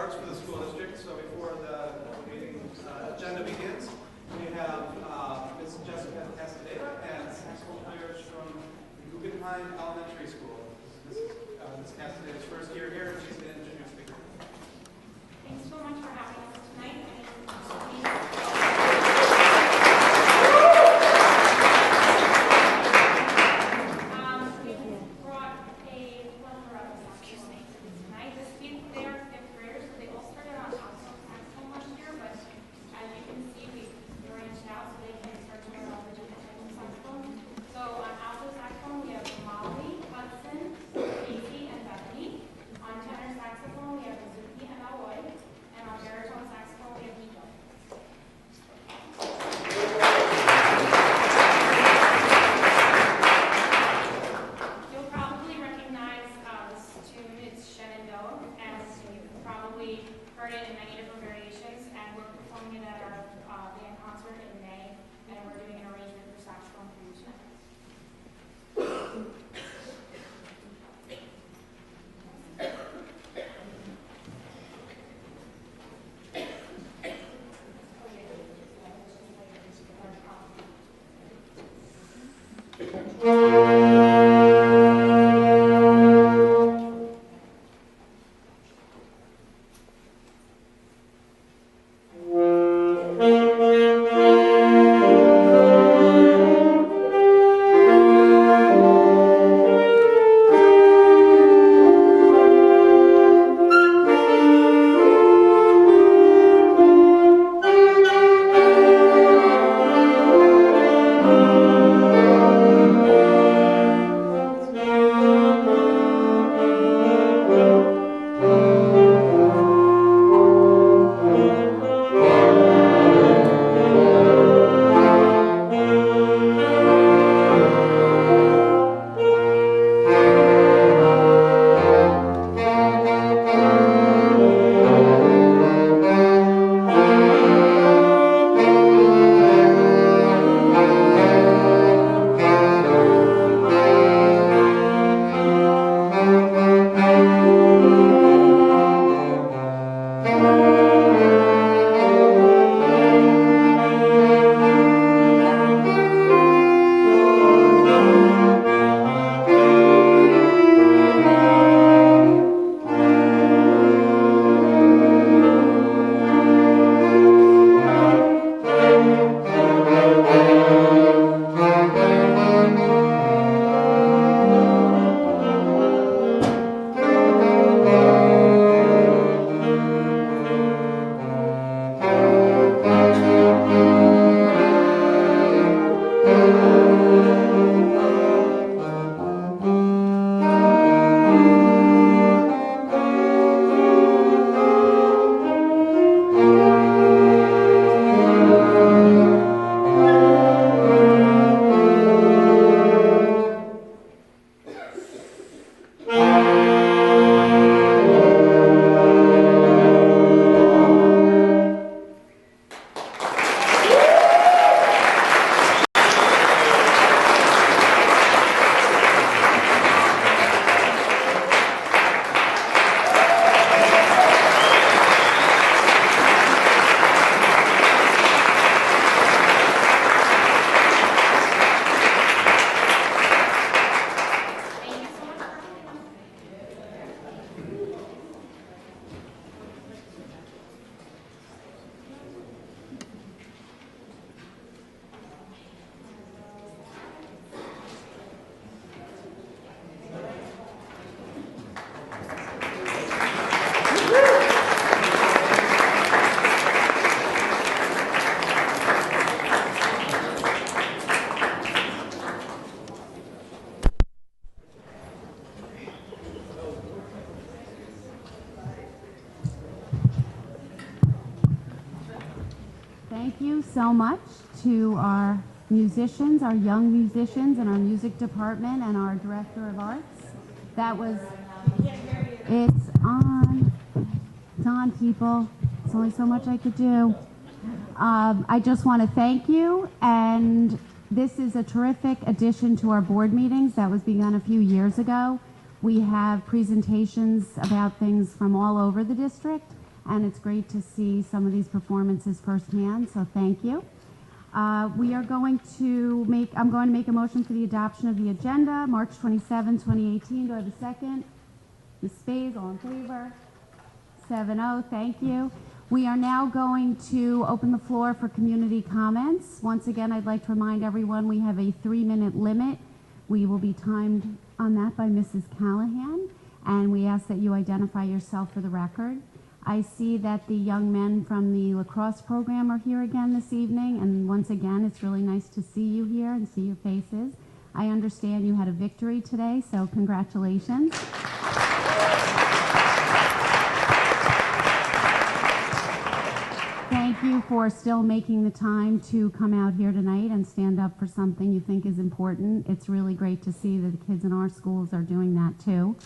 arts for the school district. So before the meeting agenda begins, we have Ms. Jessica Castaneda and saxophone players from Guggenheim Elementary School. This is Ms. Castaneda's first year here, and she's going to introduce the group. Thanks so much for having us tonight. Thank you so much to our musicians, our young musicians, and our music department, and our director of arts. That was, it's on, people. There's only so much I could do. I just want to thank you, and this is a terrific addition to our board meetings that was begun a few years ago. We have presentations about things from all over the district, and it's great to see some of these performances firsthand, so thank you. I'm going to make a motion for the adoption of the agenda, March 27, 2018. Do I have a second? Ms. Spaes, all in favor? 7-0, thank you. We are now going to open the floor for community comments. Once again, I'd like to remind everyone we have a 3-minute limit. We will be timed on that by Mrs. Callahan, and we ask that you identify yourself for the record. I see that the young men from the lacrosse program are here again this evening, and once again, it's really nice to see you here and see your faces. I understand you had a victory today, so congratulations. Thank you for still making the time to come out here tonight and stand up for something you think is important. It's really great to see that the kids in our schools are doing that too.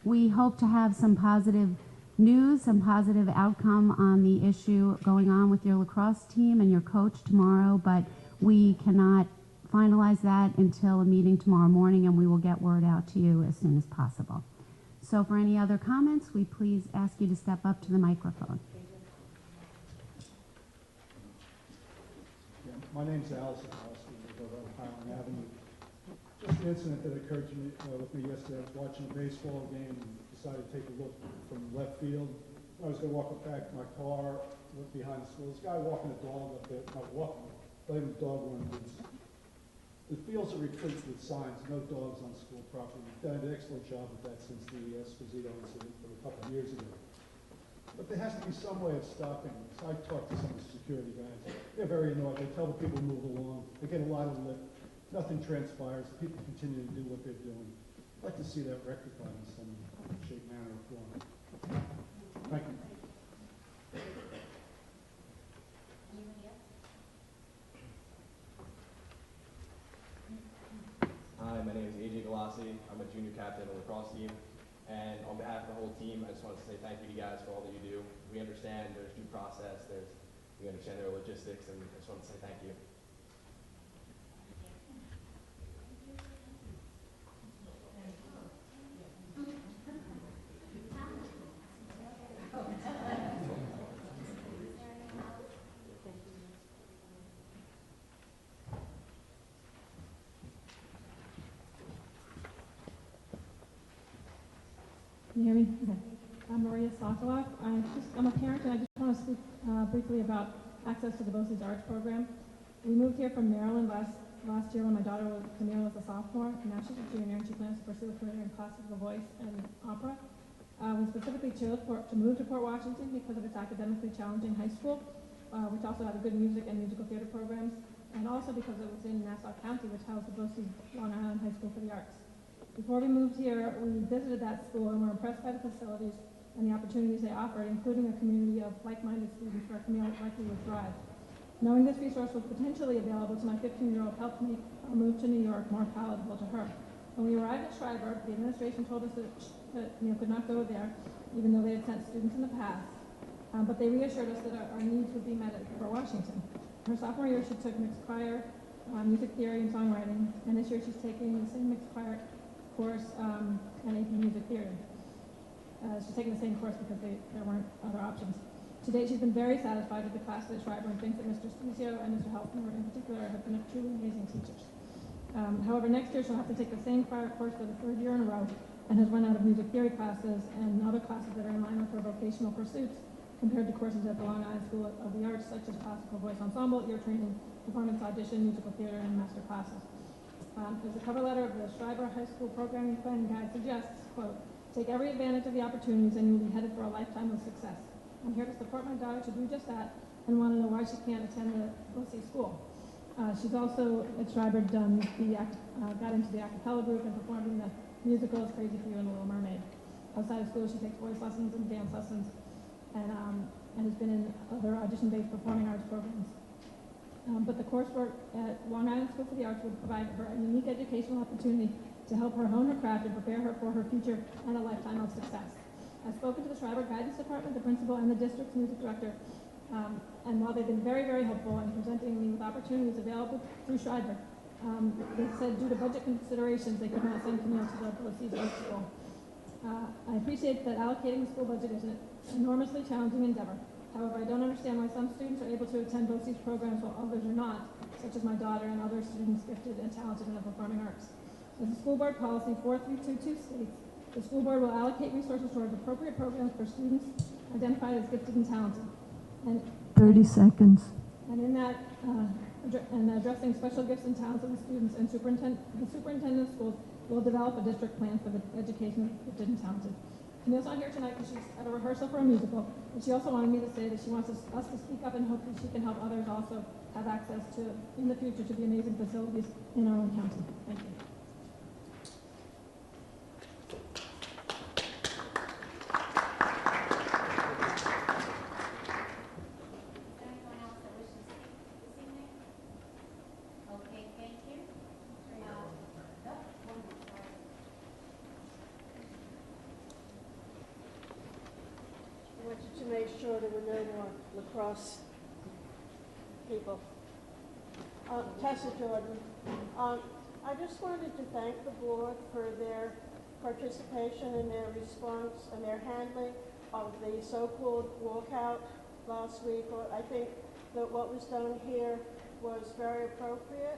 We hope to have some positive news, some positive outcome on the issue going on with your lacrosse team and your coach tomorrow, but we cannot finalize that until a meeting tomorrow morning, and we will get word out to you as soon as possible. So for any other comments, we please ask you to step up to the microphone. Yeah, my name's Allison. I live over on Highland Avenue. Just an incident that occurred to me, with me yesterday. I was watching a baseball game and decided to take a look from left field. I was going to walk back to my car, look behind the school. This guy walking a dog up there, not walking, letting the dog run loose. The fields are replete with signs, no dogs on school property. We've done an excellent job of that since the Esposito incident from a couple of years ago. But there has to be some way of stopping this. I talked to some of the security guys. They're very annoyed. They tell the people to move along. They get a lot of lip. Nothing transpires. People continue to do what they're doing. I'd like to see that rectified in some shape, manner, or form. Thank you. Hi, my name is AJ Galassi. I'm a junior captain of the lacrosse team. And on behalf of the whole team, I just want to say thank you to you guys for all that you do. We understand there's due process, we understand there are logistics, and I just want to say thank you. Can you hear me? Okay. I'm Maria Sokoloff. I'm a parent, and I just want to speak briefly about access to the BOE Arts program. We moved here from Maryland last year when my daughter Camille was a sophomore, and now she's a junior, and she plans to pursue a career in classical voice and opera. We specifically chose to move to Port Washington because of its academically challenging high school, which also had a good music and musical theater programs, and also because it was in Nassau County, which housed the BOE Long Island High School for the Arts. Before we moved here, we visited that school and were impressed by the facilities and the opportunities they offered, including a community of like-minded students where Camille likely would thrive. Knowing this resource was potentially available to my 15-year-old helped make our move to New York more palatable to her. When we arrived at Schreiber, the administration told us that Camille could not go there, even though they had sent students in the past. But they reassured us that our needs would be met at Port Washington. Her sophomore year, she took mixed choir, music theory, and songwriting, and this year she's taking the same mixed choir course and AP Music Theory. She's taking the same course because there weren't other options. To date, she's been very satisfied with the classes at Schreiber and thinks that Mr. Stusio and Mr. Helfner in particular have been truly amazing teachers. However, next year she'll have to take the same choir course for the 3rd year in a row and has run out of music theory classes and other classes that are in line with her vocational pursuits compared to courses at the Long Island School of the Arts, such as classical voice ensemble, ear training, performance audition, musical theater, and master classes. As the cover letter of the Schreiber High School Programming Planning Guide suggests, quote, take every advantage of the opportunities and you will be headed for a lifetime of success. I'm here to support my daughter to do just that and want to know why she can't attend the BOE school. She's also at Schreiber got into the a cappella group and performed in the musicals Crazy for You and The Little Mermaid. Outside of school, she takes voice lessons and dance lessons and has been in other audition-based performing arts programs. But the coursework at Long Island School for the Arts would provide her a unique educational opportunity to help her hone her craft and prepare her for her future and a lifetime of success. I've spoken to the Schreiber Guidance Department, the principal, and the district's music director, and while they've been very, very helpful in presenting me with opportunities available through Schreiber, they said due to budget considerations they could not send Camille to the BOE Arts School. I appreciate that allocating the school budget is an enormously challenging endeavor. However, I don't understand why some students are able to attend BOCES programs while others are not, such as my daughter and other students gifted and talented in the performing arts. As the school board policy 4322 states, the school board will allocate resources towards appropriate programs for students identified as gifted and talented. And 30 seconds. And in that, addressing special gifts and talents of the students, and the superintendent of schools will develop a district plan for the education of gifted and talented. Camille's not here tonight because she's at a rehearsal for a musical, but she also wanted me to say that she wants us to speak up and hope that she can help others also have access to, in the future, to the amazing facilities in our own county. Thank you. I wanted to make sure there were no more lacrosse people. Tessa Jordan. I just wanted to thank the board for their participation and their response and their handling of the so-called walkout last week. I think that what was done here was very appropriate.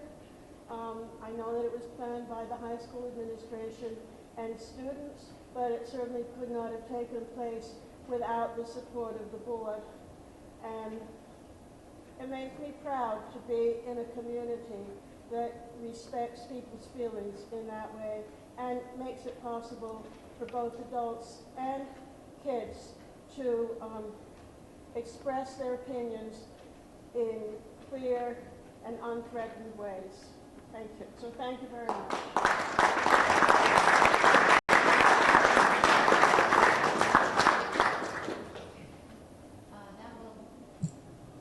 I know that it was planned by the high school administration and students, but it certainly could not have taken place without the support of the board. And it makes me proud to be in a community that respects people's feelings in that way and makes it possible for both adults and kids to express their opinions in clear and unthreatened ways. Thank you. So thank you very much.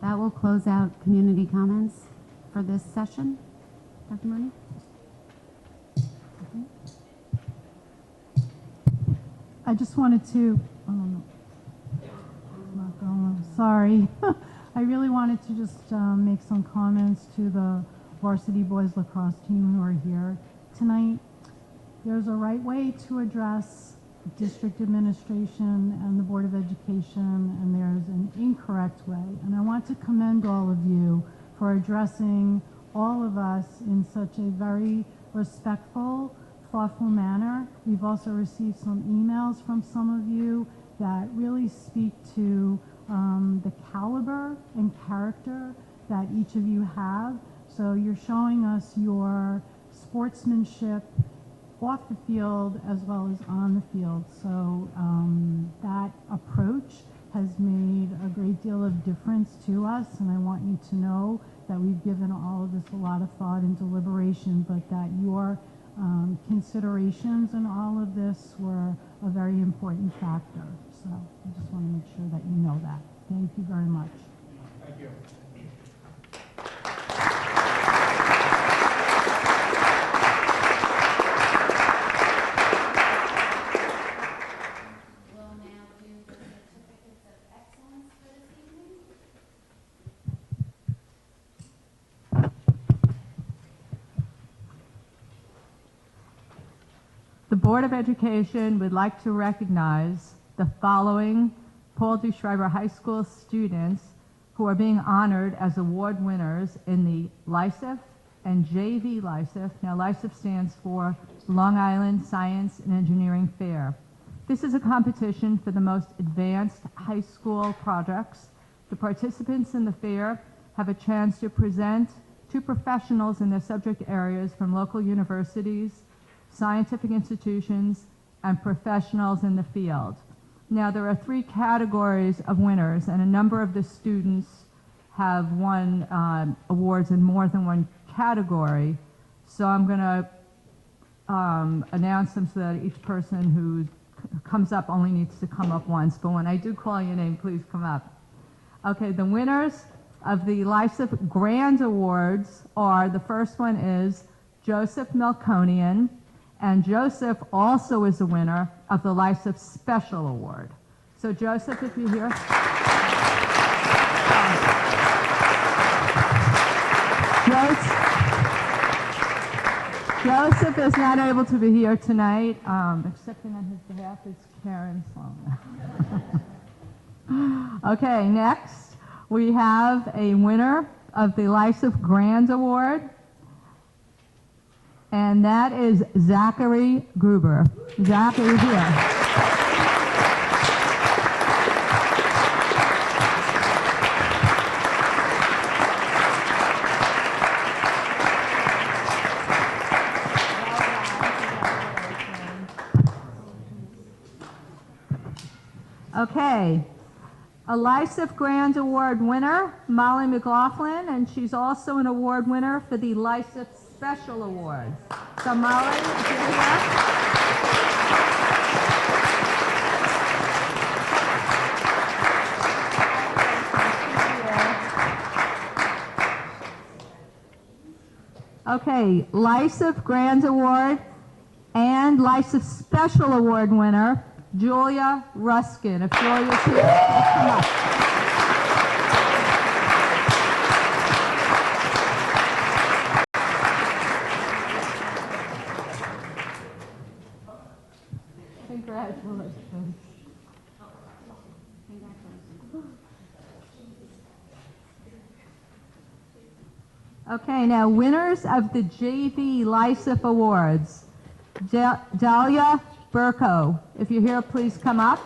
That will close out community comments for this session. Dr. Mooney? I just wanted to, oh no, not going, sorry. I really wanted to just make some comments to the varsity boys lacrosse team who are here tonight. There's a right way to address district administration and the Board of Education, and there's an incorrect way. And I want to commend all of you for addressing all of us in such a very respectful, thoughtful manner. We've also received some emails from some of you that really speak to the caliber and character that each of you have. So you're showing us your sportsmanship off the field as well as on the field. So that approach has made a great deal of difference to us, and I want you to know that we've given all of this a lot of thought and deliberation, but that your considerations in all of this were a very important factor. So I just want to make sure that you know that. Thank you very much. Thank you. We'll now do the certificates of excellence for this evening. The Board of Education would like to recognize the following Paul D. Schreiber High School students who are being honored as award winners in the LISIF and JV LISIF. Now, LISIF stands for Long Island Science and Engineering Fair. This is a competition for the most advanced high school projects. The participants in the fair have a chance to present to professionals in their subject areas from local universities, scientific institutions, and professionals in the field. Now, there are 3 categories of winners, and a number of the students have won awards in more than one category. So I'm going to announce them so that each person who comes up only needs to come up once. But when I do call your name, please come up. Okay, the winners of the LISIF Grand Awards are, the first one is Joseph Melkonian, and Joseph also is the winner of the LISIF Special Award. So Joseph, if you're here. Joseph is not able to be here tonight. Accepting on his behalf is Karen Sloan. Okay, next we have a winner of the Lysif Grand Award, and that is Zachary Gruber. Zach, are you here? Okay, a Lysif Grand Award winner, Molly McLaughlin, and she's also an award winner for the Lysif Special Award. So Molly, if you're here. Okay, Lysif Grand Award and Lysif Special Award winner, Julia Ruskin. If Julia's here, please come up. Congratulations. Okay, now winners of the JV Lysif Awards. Dahlia Burko. If you're here, please come up.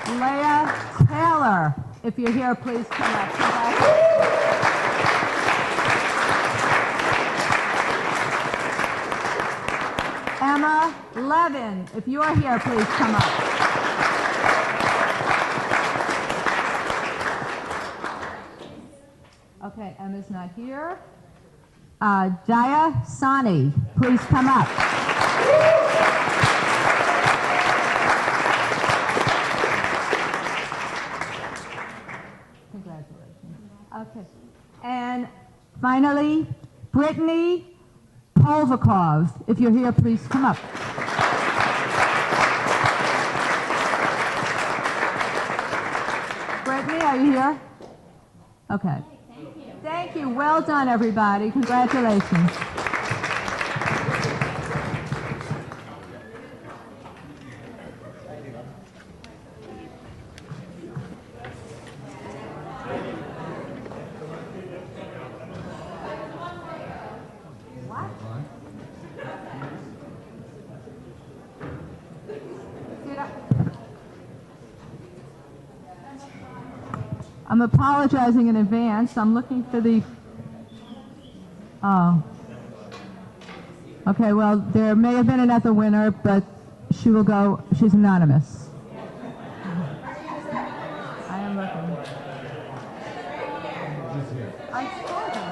Leah Taylor. If you're here, please come up. Emma Levin. If you are here, please come up. Okay, Emma's not here. Jaya Sani, please come up. Congratulations. Okay. And finally, Brittany Polvikov. If you're here, please come up. Brittany, are you here? Okay. Thank you. Well done, everybody. Congratulations. I'm apologizing in advance. I'm looking for the... Oh. Okay, well, there may have been another winner, but she will go... She's anonymous. I am looking. I saw her.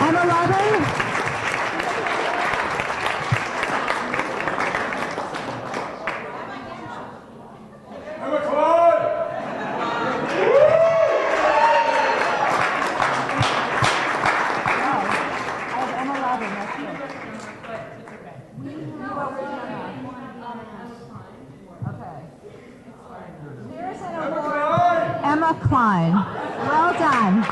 Emma Levin? Klein. Well done.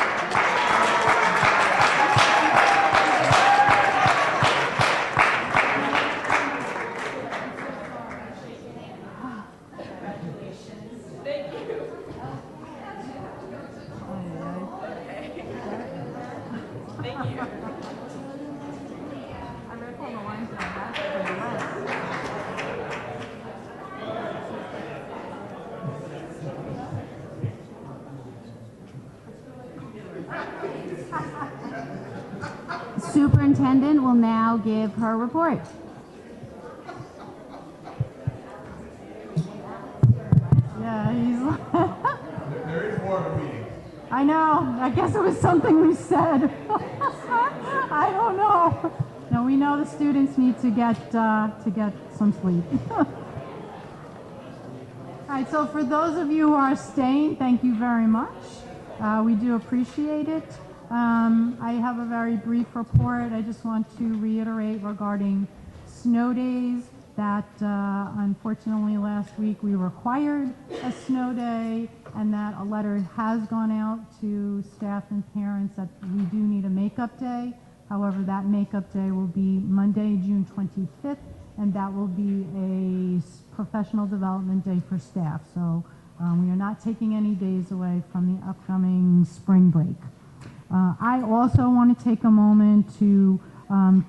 Thank you. Thank you. I'm going to pull the lines down. That's pretty nice. Superintendent will now give her report. Yeah, he's. There is more of a meeting. I know. I guess it was something we said. I don't know. No, we know the students need to get some sleep. All right. So for those of you who are staying, thank you very much. We do appreciate it. I have a very brief report. I just want to reiterate regarding snow days that unfortunately last week we required a snow day, and that a letter has gone out to staff and parents that we do need a makeup day. However, that makeup day will be Monday, June 25th, and that will be a professional development day for staff. So we are not taking any days away from the upcoming spring break. I also want to take a moment to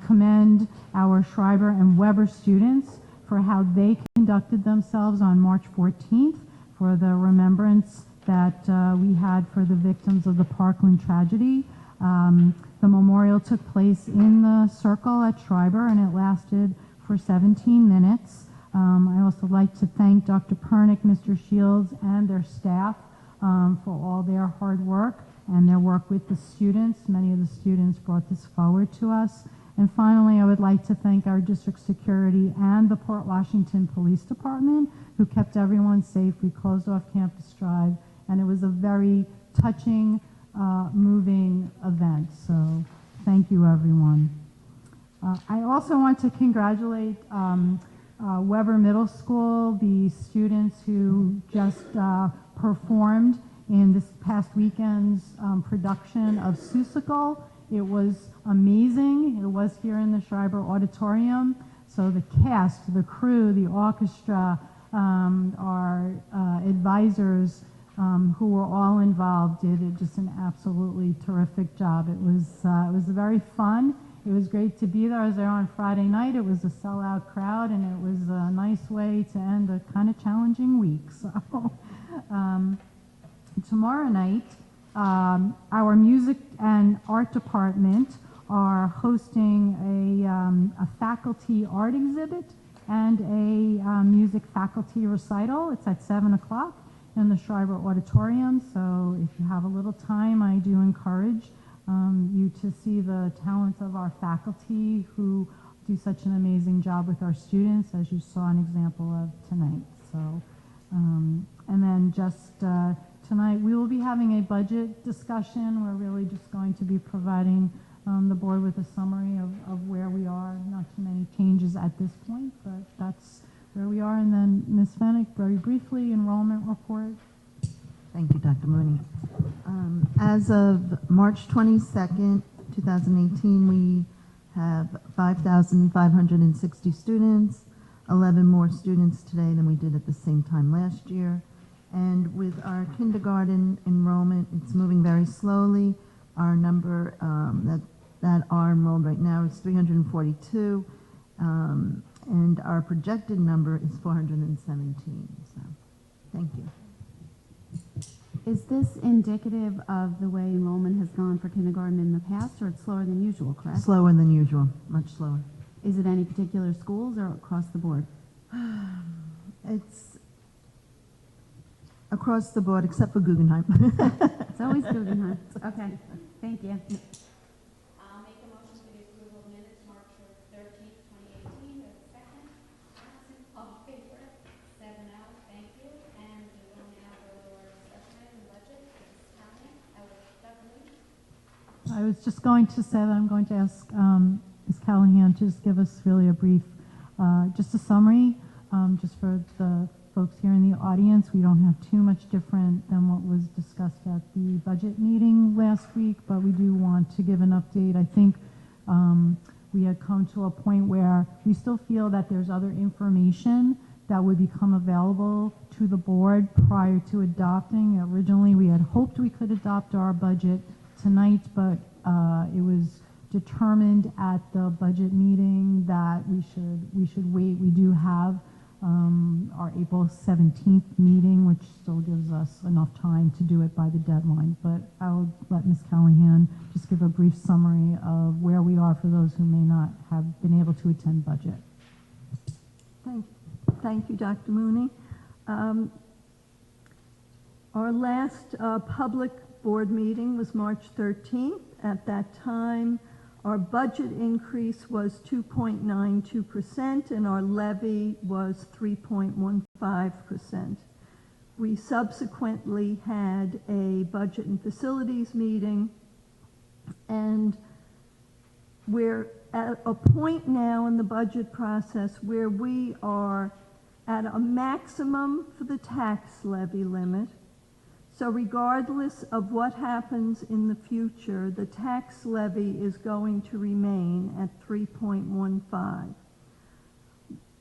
commend our Schreiber and Weber students for how they conducted themselves on March 14th for the remembrance that we had for the victims of the Parkland tragedy. The memorial took place in the circle at Schreiber, and it lasted for 17 minutes. I also like to thank Dr. Pernick, Mr. Shields, and their staff for all their hard work and their work with the students. Many of the students brought this forward to us. And finally, I would like to thank our district security and the Port Washington Police Department, who kept everyone safe. We closed off Campus Drive, and it was a very touching, moving event. So thank you, everyone. I also want to congratulate Weber Middle School, the students who just performed in this past weekend's production of Seussical. It was amazing. It was here in the Schreiber Auditorium. So the cast, the crew, the orchestra, our advisors who were all involved did just an absolutely terrific job. It was very fun. It was great to be there. I was there on Friday night. It was a sellout crowd, and it was a nice way to end a kind of challenging week. So tomorrow night, our music and art department are hosting a faculty art exhibit and a music faculty recital. It's at 7 o'clock in the Schreiber Auditorium. So if you have a little time, I do encourage you to see the talents of our faculty who do such an amazing job with our students, as you saw an example of tonight. So, and then just tonight we will be having a budget discussion. We're really just going to be providing the board with a summary of where we are. Not too many changes at this point, but that's where we are. And then Ms. Fennick, very briefly, enrollment report. Thank you, Dr. Mooney. As of March 22nd, 2018, we have 5,560 students, 11 more students today than we did at the same time last year. And with our kindergarten enrollment, it's moving very slowly. Our number that are enrolled right now is 342, and our projected number is 417. So, thank you. Is this indicative of the way enrollment has gone for kindergarten in the past, or it's slower than usual, correct? Slower than usual, much slower. Is it any particular schools or across the board? It's across the board, except for Guggenheim. It's always Guggenheim. Okay, thank you. I'll make a motion for the approval of minutes, March 13th, 2018. There's a second. All in favor? 7-0. Thank you. And we will now go to our discussion item, budget. Mrs. Conley, Dr. Mooney. I was just going to say that I'm going to ask Ms. Callahan to just give us really a brief, just a summary, just for the folks here in the audience. We don't have too much different than what was discussed at the budget meeting last week, but we do want to give an update. I think we had come to a point where we still feel that there's other information that would become available to the board prior to adopting. Originally, we had hoped we could adopt our budget tonight, but it was determined at the budget meeting that we should wait. We do have our April 17th meeting, which still gives us enough time to do it by the deadline. But I'll let Ms. Callahan just give a brief summary of where we are for those who may not have been able to attend budget. Thank you, Dr. Mooney. Our last public board meeting was March 13th. At that time, our budget increase was 2.92% and our levy was 3.15%. We subsequently had a budget and facilities meeting, and we're at a point now in the budget process where we are at a maximum for the tax levy limit. So regardless of what happens in the future, the tax levy is going to remain at 3.15.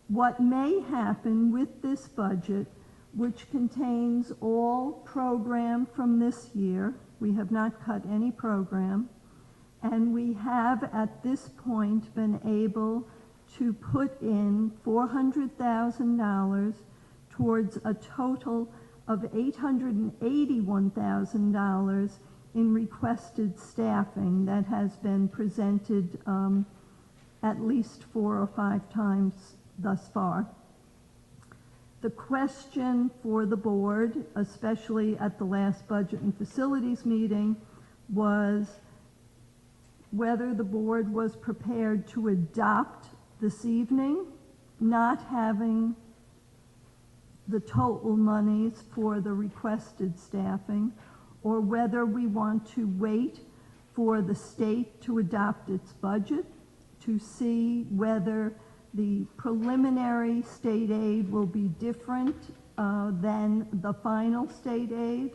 What may happen with this budget, which contains all program from this year, we have not cut any program, and we have at this point been able to put in $400,000 towards a total of $881,000 in requested staffing that has been presented at least 4 or 5 times thus far. The question for the board, especially at the last budget and facilities meeting, was whether the board was prepared to adopt this evening, not having the total monies for the requested staffing, or whether we want to wait for the state to adopt its budget to see whether the preliminary state aid will be different than the final state aid.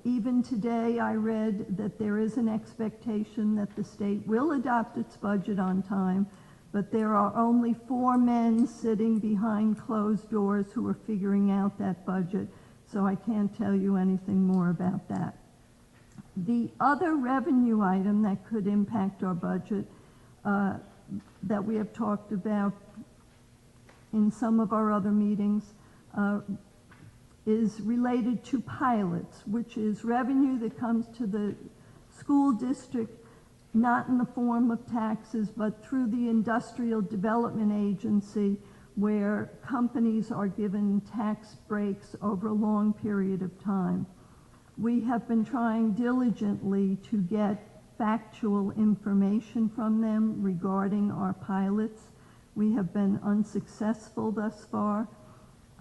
Even today, I read that there is an expectation that the state will adopt its budget on time, but there are only 4 men sitting behind closed doors who are figuring out that budget, so I can't tell you anything more about that. The other revenue item that could impact our budget that we have talked about in some of our other meetings is related to pilots, which is revenue that comes to the school district not in the form of taxes, but through the Industrial Development Agency, where companies are given tax breaks over a long period of time. We have been trying diligently to get factual information from them regarding our pilots. We have been unsuccessful thus far,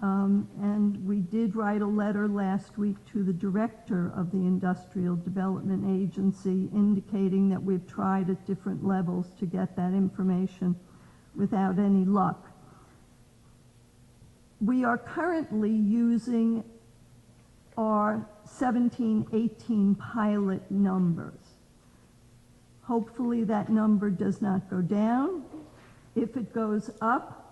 and we did write a letter last week to the director of the Industrial Development Agency indicating that we've tried at different levels to get that information without any luck. We are currently using our 17-18 pilot numbers. Hopefully that number does not go down. If it goes up,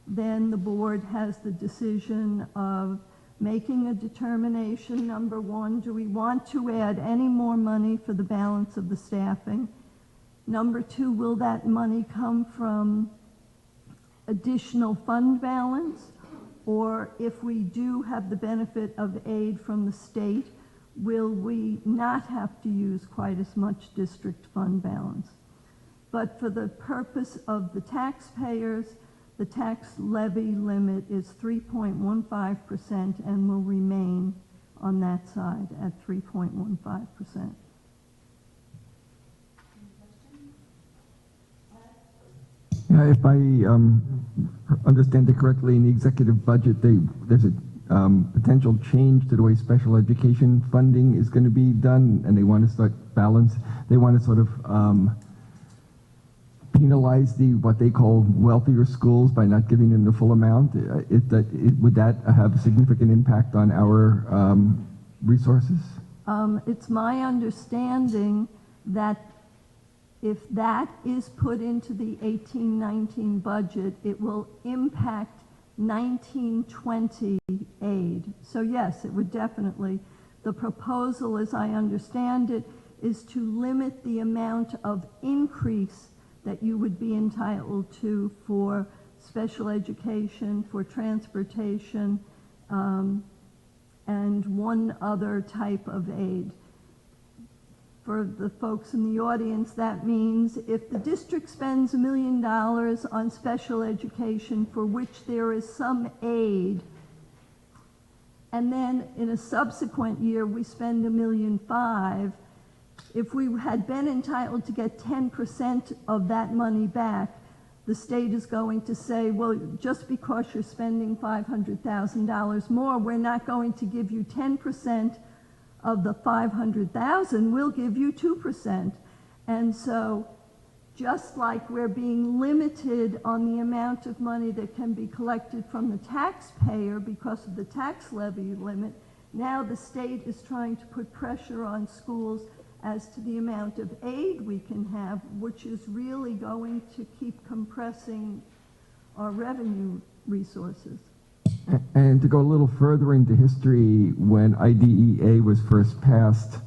then the board has the decision of making a determination. Number one, do we want to add any more money for the balance of the staffing? Number two, will that money come from additional fund balance? Or if we do have the benefit of aid from the state, will we not have to use quite as much district fund balance? But for the purpose of the taxpayers, the tax levy limit is 3.15% and will remain on that side at 3.15%. If I understand it correctly, in the executive budget, there's a potential change to the way special education funding is going to be done, and they want to start balance. They want to sort of penalize what they call wealthier schools by not giving them the full amount. Would that have a significant impact on our resources? It's my understanding that if that is put into the 18-19 budget, it will impact 19-20 aid. So yes, it would definitely. The proposal, as I understand it, is to limit the amount of increase that you would be entitled to for special education, for transportation, and one other type of aid. For the folks in the audience, that means if the district spends $1 million on special education for which there is some aid, and then in a subsequent year we spend $1.5 million, if we had been entitled to get 10% of that money back, the state is going to say, well, just because you're spending $500,000 more, we're not going to give you 10% of the $500,000, we'll give you 2%. And so just like we're being limited on the amount of money that can be collected from the taxpayer because of the tax levy limit, now the state is trying to put pressure on schools as to the amount of aid we can have, which is really going to keep compressing our revenue resources. And to go a little further into history, when IDEA was first passed,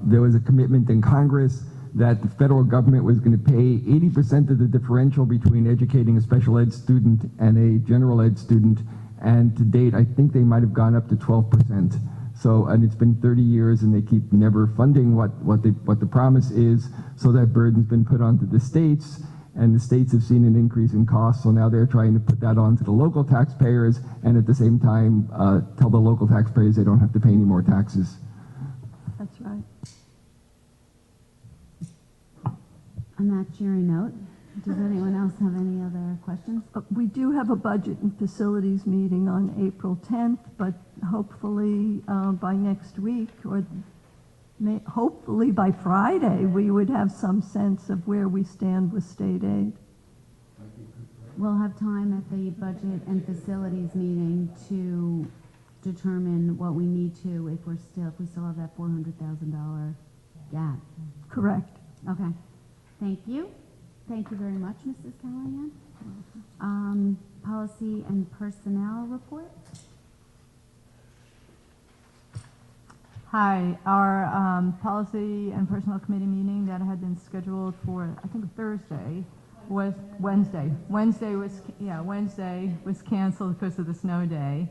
there was a commitment in Congress that the federal government was going to pay 80% of the differential between educating a special ed student and a general ed student. And to date, I think they might have gone up to 12%. So, and it's been 30 years, and they keep never funding what the promise is. So that burden's been put onto the states, and the states have seen an increase in costs. So now they're trying to put that onto the local taxpayers, and at the same time tell the local taxpayers they don't have to pay any more taxes. That's right. On that cheery note, does anyone else have any other questions? We do have a budget and facilities meeting on April 10th, but hopefully by next week, or hopefully by Friday, we would have some sense of where we stand with state aid. We'll have time at the budget and facilities meeting to determine what we need to if we still have that $400,000 gap. Correct. Okay. Thank you. Thank you very much, Mrs. Callahan. Policy and personnel report. Hi, our policy and personnel committee meeting that had been scheduled for, I think, Thursday was Wednesday. Wednesday was canceled because of the snow day.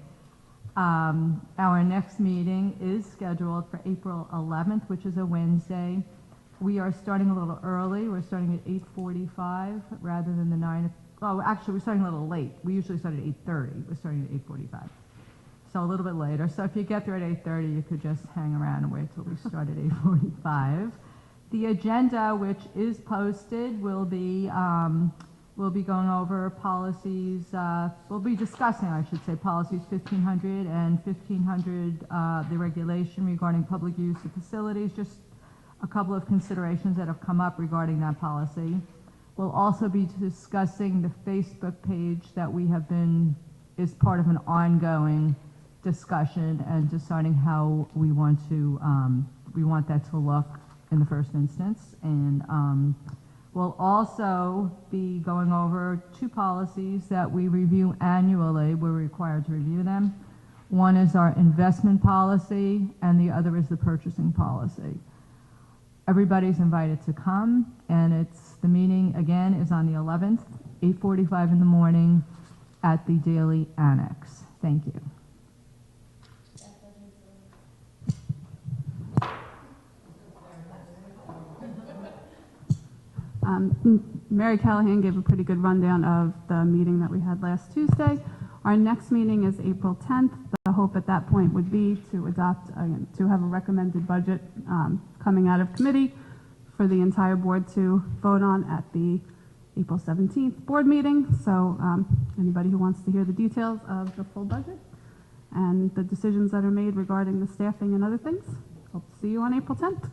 Our next meeting is scheduled for April 11th, which is a Wednesday. We are starting a little early. We're starting at 8:45 rather than the 9. Oh, actually, we're starting a little late. We usually start at 8:30. We're starting at 8:45. So a little bit later. So if you get there at 8:30, you could just hang around and wait till we start at 8:45. The agenda, which is posted, will be going over policies. We'll be discussing, I should say, policies 1500 and 1500, the regulation regarding public use of facilities. Just a couple of considerations that have come up regarding that policy. We'll also be discussing the Facebook page that is part of an ongoing discussion and deciding how we want that to look in the first instance. And we'll also be going over 2 policies that we review annually. We're required to review them. One is our investment policy, and the other is the purchasing policy. Everybody's invited to come, and the meeting again is on the 11th, 8:45 in the morning at the Daily Annex. Thank you. Mary Callahan gave a pretty good rundown of the meeting that we had last Tuesday. Our next meeting is April 10th. The hope at that point would be to adopt, to have a recommended budget coming out of committee for the entire board to vote on at the April 17th board meeting. So anybody who wants to hear the details of the full budget and the decisions that are made regarding the staffing and other things, hope to see you on April 10th.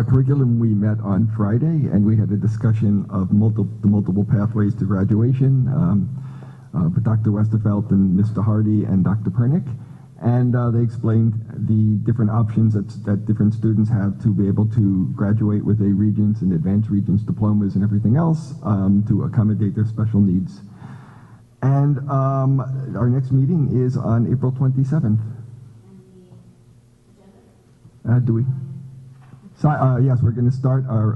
Curriculum, we met on Friday, and we had a discussion of the multiple pathways to graduation with Dr. Westerfeld and Mr. Hardy and Dr. Pernick. And they explained the different options that different students have to be able to graduate with a Regents and Advanced Regents diplomas and everything else to accommodate their special needs. And our next meeting is on April 27th. Do we? Yes, we're going to start our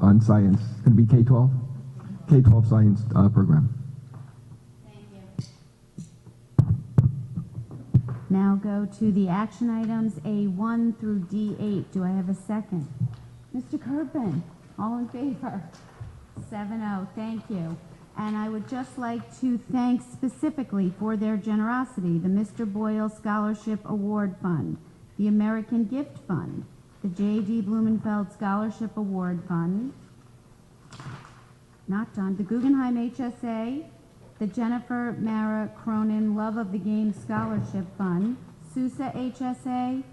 on science. It's going to be K-12 science program. Thank you. Now go to the action items A1 through D8. Do I have a second? Mr. Kirpin, all in favor? 7-0, thank you. And I would just like to thank specifically for their generosity the Mr. Boyle Scholarship Award Fund, the American Gift Fund, the J.D. Blumenfeld Scholarship Award Fund, not done, the Guggenheim HSA, the Jennifer Mara Cronin Love of the Game Scholarship Fund, SUSA HSA,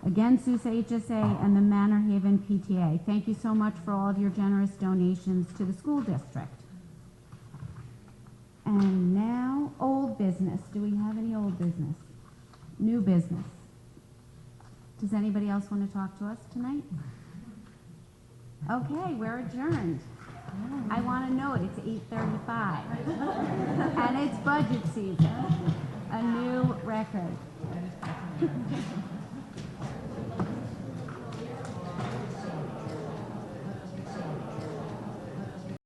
Again, Sousa HSA and the Manor Haven PTA. Thank you so much for all of your generous donations to the school district. And now, old business. Do we have any old business? New business. Does anybody else want to talk to us tonight? Okay, we're adjourned. I want to note it's 8:35. And it's budget season. A new record.